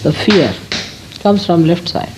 the fear comes from left side.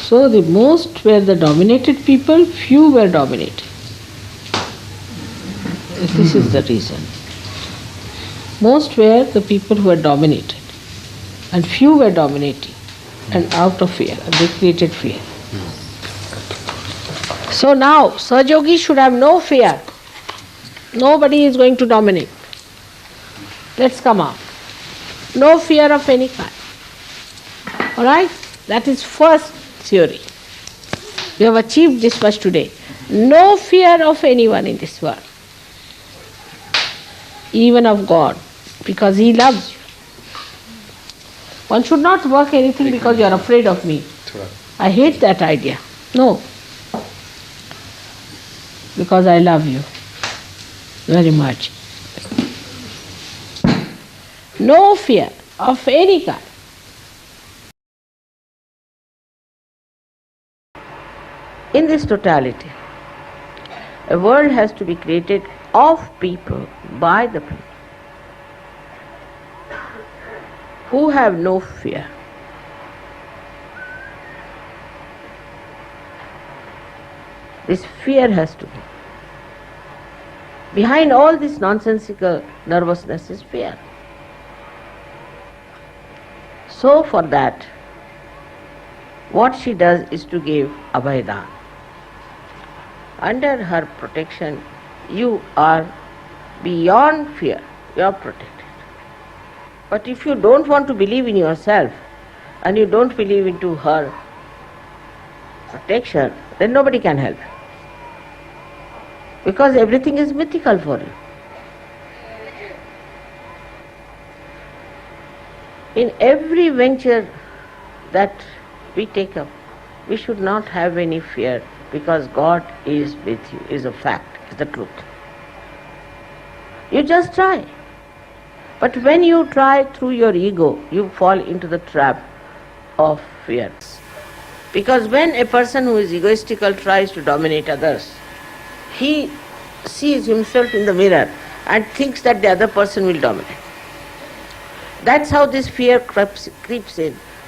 So the most were the dominated people, few were dominated. This is the reason. Most were the people who were dominated, and few were dominating, and out of fear, and they created fear. So now, Sahaja should have no fear. Nobody is going to dominate. Let's come out. No fear of any kind. Alright? That is first theory. We have achieved this much today. No fear of anyone in this world. Even of God, because He loves you. One should not work anything because you are afraid of me. I hate that idea. No. Because I love you very much. No fear of any kind. In this totality, a world has to be created of people, by the people, who have no fear. This fear has to be. Behind all this nonsensical nervousness is fear. So for that, what she does is to give Abhaydan. Under her protection, you are beyond fear. You are protected. But if you don't want to believe in yourself, and you don't believe into her protection, then nobody can help you. Because everything is mythical for you. In every venture that we take up, we should not have any fear, because God is with you, is a fact, is the truth. You just try. But when you try through your ego, you fall into the trap of fear. Because when a person who is egoistical tries to dominate others, he sees himself in the mirror and thinks that the other person will dominate. That's how this fear creeps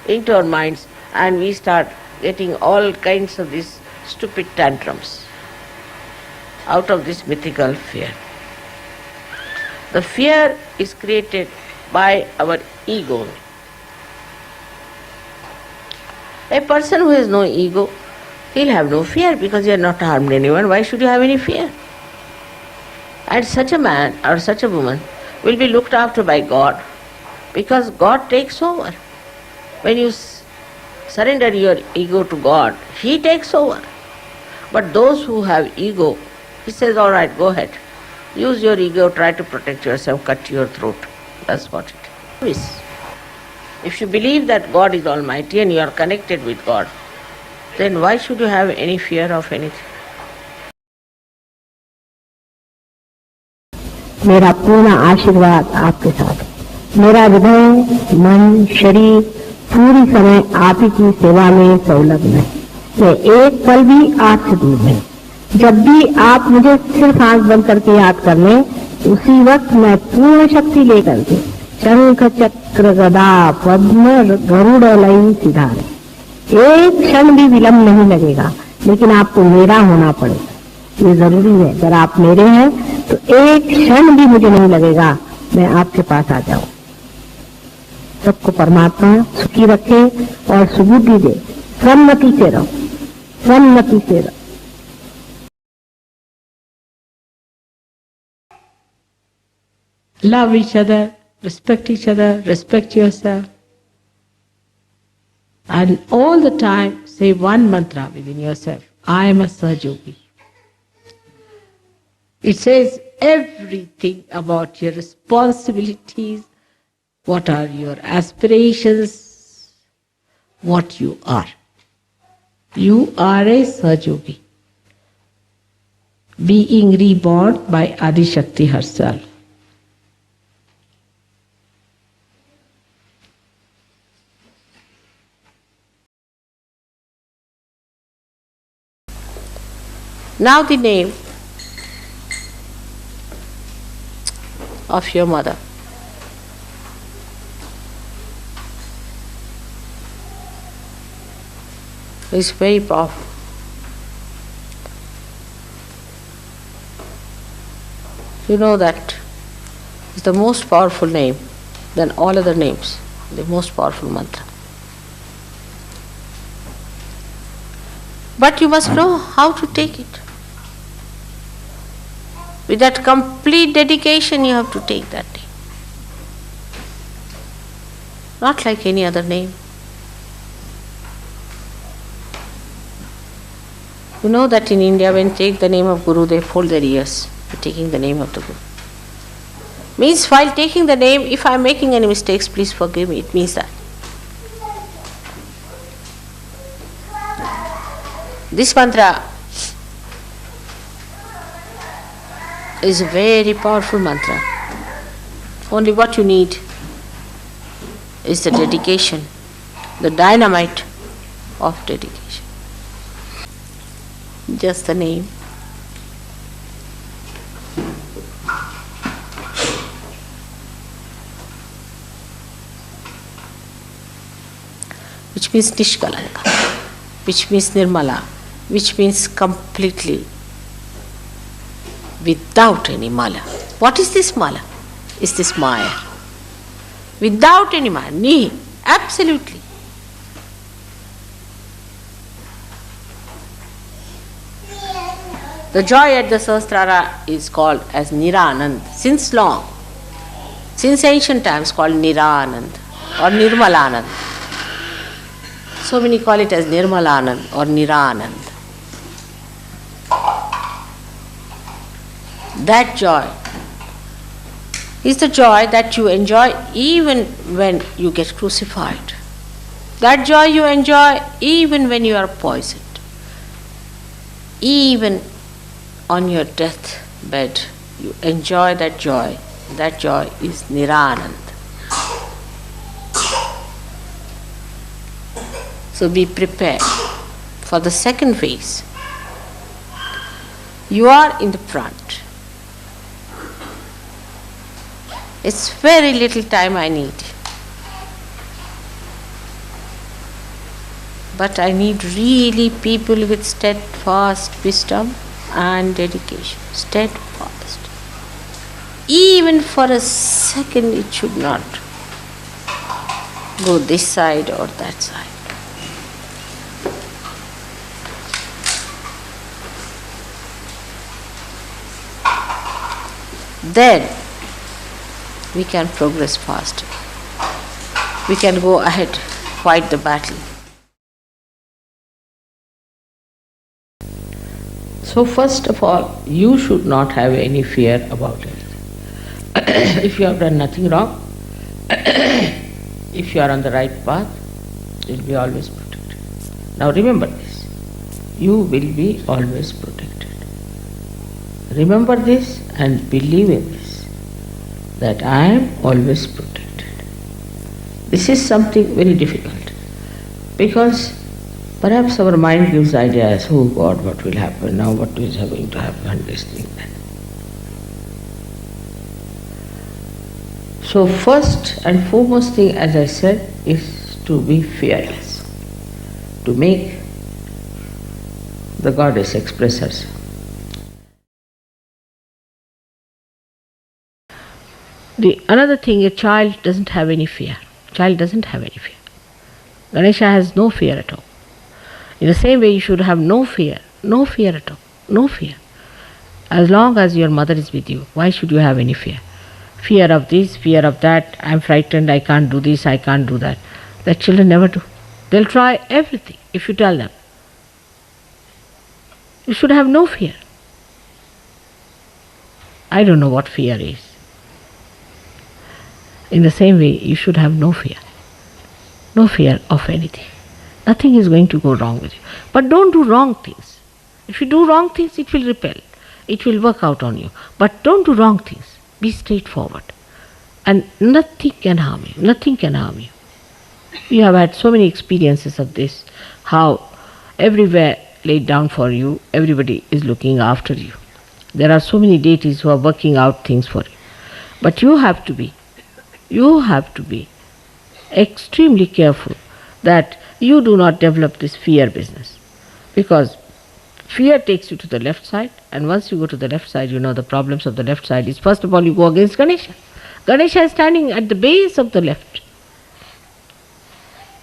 into our minds, and we start getting all kinds of these stupid tantrums out of this mythical fear. The fear is created by our ego. A person who has no ego, he'll have no fear because he has not harmed anyone. Why should you have any fear? And such a man or such a woman will be looked after by God, because God takes over. When you surrender your ego to God, He takes over. But those who have ego, He says, all right, go ahead. Use your ego, try to protect yourself, cut your throat. That's what it is. If you believe that God is Almighty and you are connected with God, then why should you have any fear of anything? मेरा पूर्ण आशीर्वाद आपके साथ। मेरा हृदय, मन, शरीर पूरी समय आप ही की सेवा में संलग्न है। मैं एक पल भी आपसे दूर नहीं। जब भी आप मुझे सिर्फ आंख बंद करके याद कर लें, उसी वक्त मैं पूर्ण शक्ति लेकर के शंख चक्र गदा पद्म गरुड़ लई सिधारे। एक क्षण भी विलंब नहीं लगेगा, लेकिन आपको मेरा होना पड़ेगा। ये जरूरी है। अगर आप मेरे हैं तो एक क्षण भी मुझे नहीं लगेगा मैं आपके पास आ जाऊं। सबको परमात्मा सुखी रखे और सुबुद्धि दे। सन्मति से रहो, सन्मति से रहो। Love each other, respect each other, respect yourself. And all the time say one mantra within yourself, I am a Sahaja. It says everything about your responsibilities, what are your aspirations, what you are. You are a Sahaja, being reborn by Adi Shakti herself. Now the name of your mother. Is very powerful. You know that is the most powerful name than all other names, the most powerful mantra. But you must know how to take it. With that complete dedication, you have to take that name. Not like any other name. You know that in India, when they take the name of Guru, they fold their ears. They're taking the name of the Guru. Means while taking the name, if I am making any mistakes, please forgive me. It means that. This mantra is a very powerful mantra. Only what you need is the dedication, the dynamite of dedication. Just the name. Which means Nishkalanka, which means Nirmala, which means completely without any mala. What is this mala? Is this Maya? Without any maya, nihi, absolutely. The joy at the Sahasrara is called as Niranand since long, since ancient times called Niranand or Nirmalanand. So many call it as Nirmalanand or Niranand. That joy is the joy that you enjoy even when you get crucified. That joy you enjoy even when you are poisoned. Even on your deathbed, you enjoy that joy. That joy is Niranand. So be prepared for the second phase. You are in the front. It's very little time I need. But I need really people with steadfast wisdom and dedication. Steadfast. Even for a second it should not go this side or that side. Then we can progress faster. We can go ahead, fight the battle. So first of all, you should not have any fear about it. If you have done nothing wrong, if you are on the right path, you will be always protected. Now remember this, you will be always protected. Remember this and believe in this, that I am always protected. This is something very difficult, because perhaps our mind gives ideas, oh God, what will happen now, what is going to happen, this thing, that. So first and foremost thing, as I said, is to be fearless, to make the goddess express herself. The another thing, a child doesn't have any fear. Child doesn't have any fear. Ganesha has no fear at all. In the same way, you should have no fear at all, no fear. As long as your mother is with you, why should you have any fear? Fear of this, fear of that, I'm frightened, I can't do this, I can't do that. That children never do. They'll try everything if you tell them. You should have no fear. I don't know what fear is. In the same way, you should have no fear. No fear of anything. Nothing is going to go wrong with you. But don't do wrong things. If you do wrong things, it will repel. It will work out on you. But don't do wrong things. Be straightforward. And nothing can harm you. Nothing can harm you. We have had so many experiences of this, how everywhere laid down for you, everybody is looking after you. There are so many deities who are working out things for you. But you have to be extremely careful that you do not develop this fear business. Because fear takes you to the left side, and once you go to the left side, you know the problems of the left side is, first of all, you go against Ganesha. Ganesha is standing at the base of the left.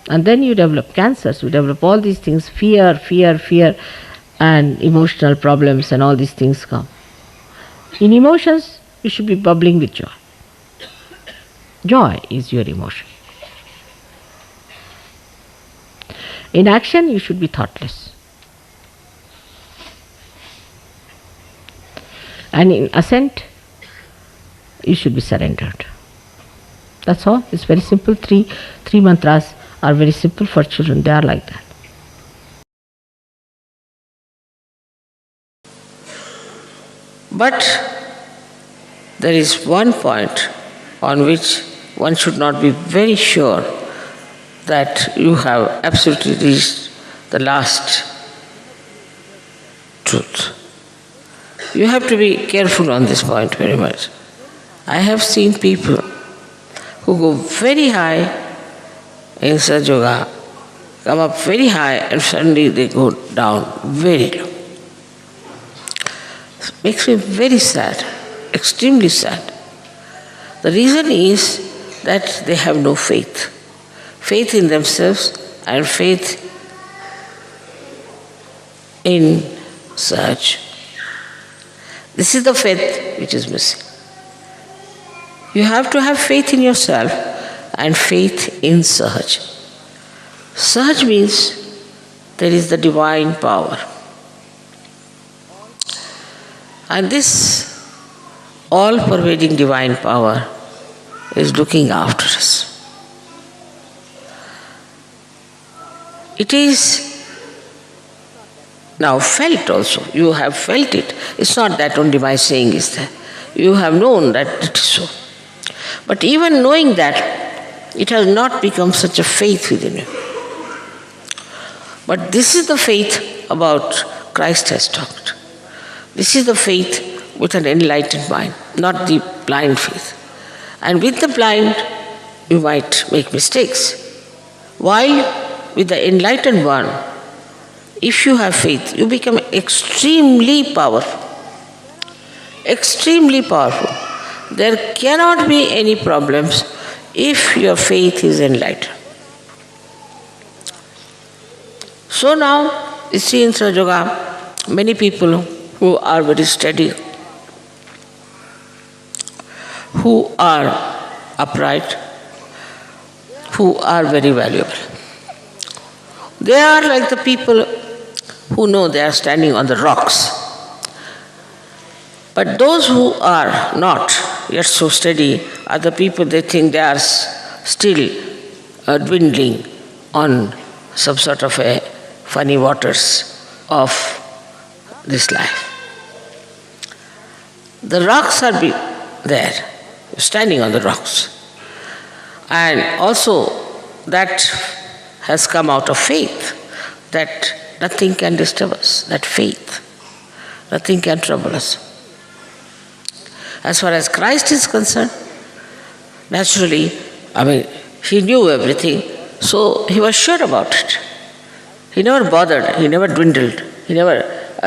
And then you develop cancers, you develop all these things, fear, and emotional problems, and all these things come. In emotions, you should be bubbling with joy. Joy is your emotion. In action, you should be thoughtless. And in assent, you should be surrendered. That's all. It's very simple. Three mantras are very simple for children. They are like that. But there is one point on which one should not be very sure that you have absolutely reached the last truth. You have to be careful on this point very much. I have seen people who go very high in Sahaja Yoga, come up very high, and suddenly they go down very low. It makes me very sad, extremely sad. The reason is that they have no faith. Faith in themselves and faith in Sahaj. This is the faith which is missing. You have to have faith in yourself and faith in Sahaj. Sahaj means there is the divine power. And this all-pervading divine power is looking after us. It is now felt also. You have felt it. It's not that only my saying is there. You have known that it is so. But even knowing that, it has not become such a faith within you. But this is the faith about Christ has talked. This is the faith with an enlightened mind, not the blind faith. And with the blind, you might make mistakes. While with the enlightened one, if you have faith, you become extremely powerful. Extremely powerful. There cannot be any problems if your faith is enlightened. So now, you see in Sahaja Yoga, many people who are very steady, who are upright, who are very valuable. They are like the people who know they are standing on the rocks. But those who are not yet so steady are the people they think they are still dwindling on some sort of a funny waters of this life. The rocks are there, standing on the rocks. And also that has come out of faith, that nothing can disturb us, that faith, nothing can trouble us. As far as Christ is concerned, naturally, he knew everything, so he was sure about it. He never bothered, he never dwindled, he never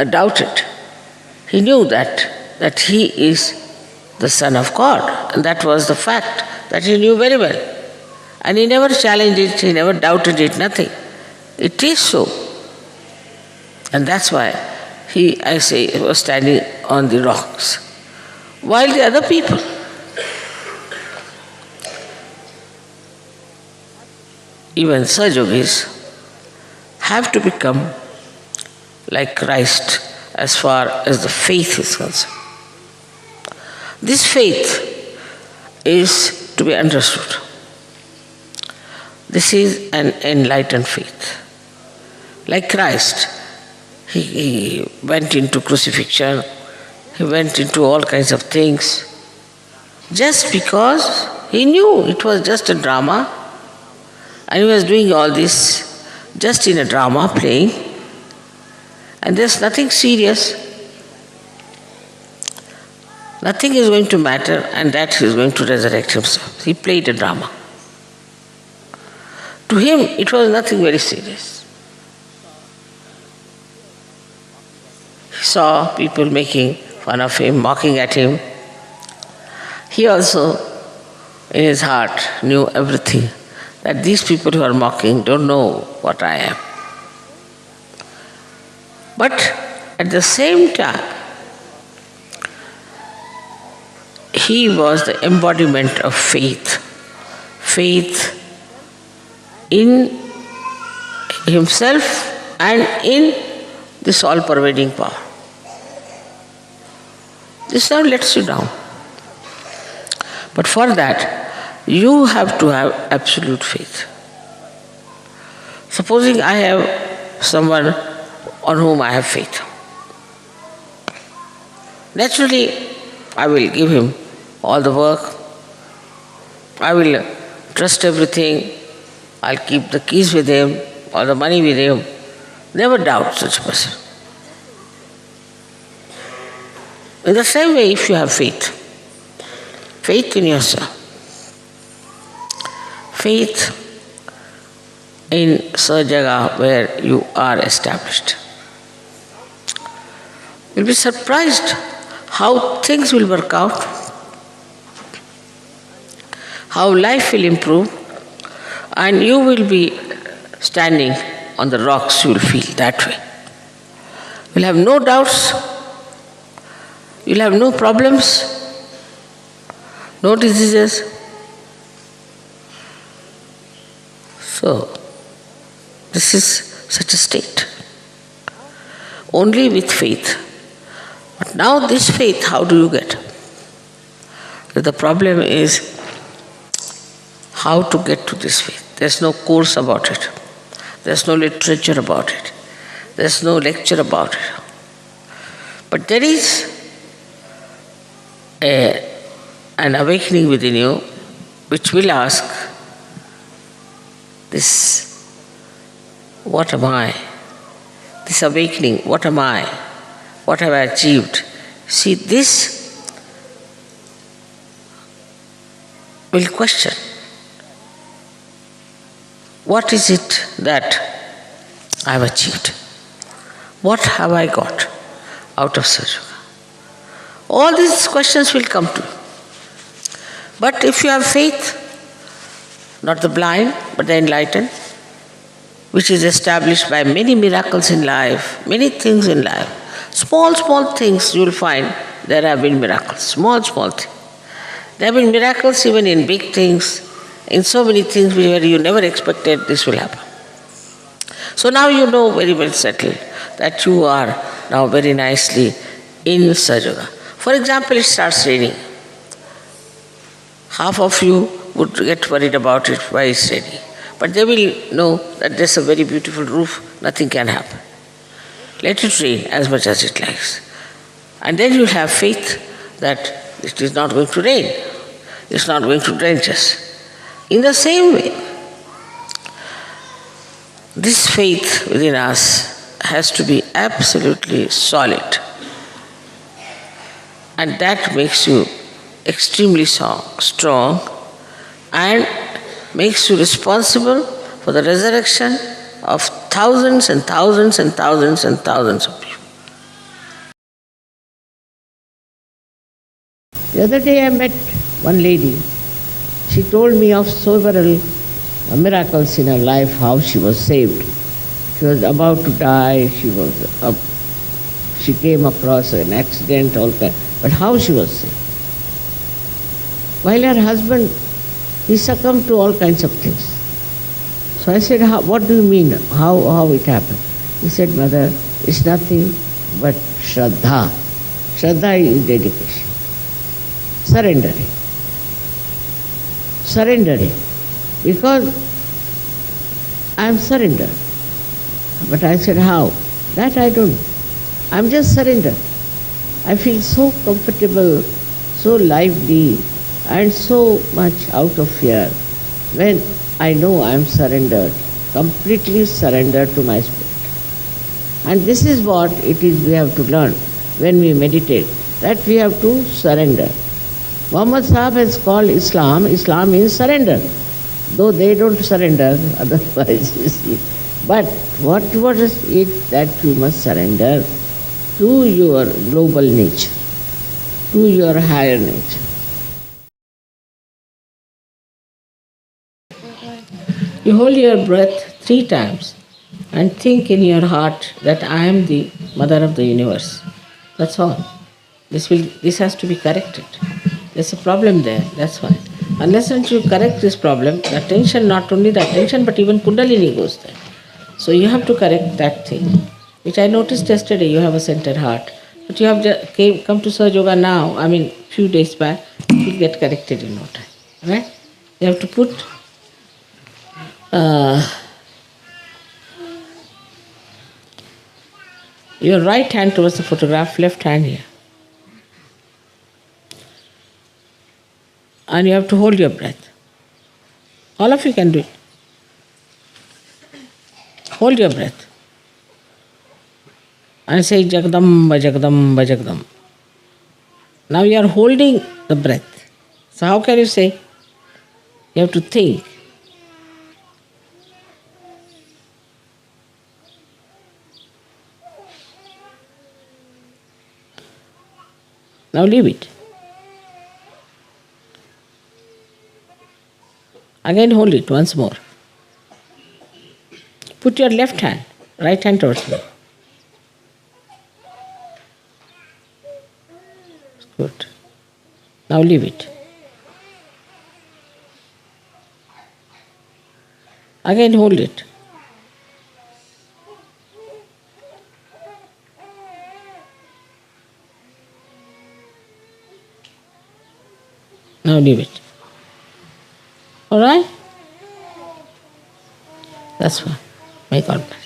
doubted. He knew that he is the Son of God, and that was the fact that he knew very well. And he never challenged it, he never doubted it, nothing. It is so. And that's why he was standing on the rocks. While the other people, even Sahaja Yogis, have to become like Christ as far as the faith is concerned. This faith is to be understood. This is an enlightened faith. Like Christ, he went into crucifixion, he went into all kinds of things, just because he knew it was just a drama, and he was doing all this just in a drama, playing. and there's nothing serious, nothing is going to matter, and that he is going to resurrect himself. He played a drama. To him, it was nothing very serious. He saw people making fun of him, mocking at him. He also, in his heart, knew everything, that these people who are mocking don't know what I am. But at the same time, he was the embodiment of faith. Faith in himself and in this all-pervading power. This now lets you down. But for that, you have to have absolute faith. Supposing I have someone on whom I have faith. Naturally, I will give him all the work. I will trust everything. I'll keep the keys with him, all the money with him. Never doubt such a person. In the same way, if you have faith, faith in yourself, faith in Sajaga where you are established, you'll be surprised how things will work out, how life will improve, and you will be standing on the rocks, you will feel that way. You'll have no doubts, you'll have no problems, no diseases. So, this is such a state. Only with faith. But now this faith, how do you get? The problem is how to get to this faith. There's no course about it. There's no literature about it. There's no lecture about it. But there is an awakening within you which will ask, this, what am I? This awakening, what am I? What have I achieved? See, this will question. What is it that I have achieved? What have I got out of Sajaga? All these questions will come to you. But if you have faith, not the blind, but the enlightened, which is established by many miracles in life, many things in life, small things you will find there have been miracles, small things. There have been miracles even in big things, in so many things where you never expected this will happen. So now you know very well settled that you are now very nicely in Sajaga. For example, it starts raining. Half of you would get worried about it, why it's raining. But they will know that there's a very beautiful roof, nothing can happen. Let it rain as much as it likes. And then you'll have faith that it is not going to rain. It's not going to drench us. In the same way, this faith within us has to be absolutely solid. And that makes you extremely strong and makes you responsible for the resurrection of thousands and thousands and thousands and thousands of people. The other day I met one lady. She told me of several miracles in her life, how she was saved. She was about to die, she came across an accident, all kind, but how she was saved. While her husband, he succumbed to all kinds of things. So I said, what do you mean? How it happened? He said, Mother, it's nothing but Shraddha. Shraddha is dedication. Surrendering. Surrendering. Because I am surrendered. But I said, how? That I don't know. I'm just surrendered. I feel so comfortable, so lively, and so much out of fear when I know I am surrendered, completely surrendered to my spirit. And this is what it is we have to learn when we meditate, that we have to surrender. Muhammad Sahib has called Islam means surrender. Though they don't surrender, otherwise you see. But what is it that you must surrender to your global nature, to your higher nature. You hold your breath 3 times and think in your heart that I am the mother of the universe. That's all. This has to be corrected. There's a problem there, that's why. Unless you correct this problem, the attention, not only the attention, but even Kundalini goes there. So you have to correct that thing, which I noticed yesterday. You have a centered heart, but you have come to Sahaja Yoga now. I mean, few days back, it will get corrected in no time. Right? You have to put your right hand towards the photograph, left hand here, and you have to hold your breath. All of you can do it. Hold your breath and say Jagadamba, Jagadamba, Jagadamba. Now you are holding the breath. So how can you say? You have to think. Now leave it. Again hold it once more. Put your left hand, right hand towards me. Good. Now leave it. Again hold it. Now leave it. All right? That's fine. May God bless.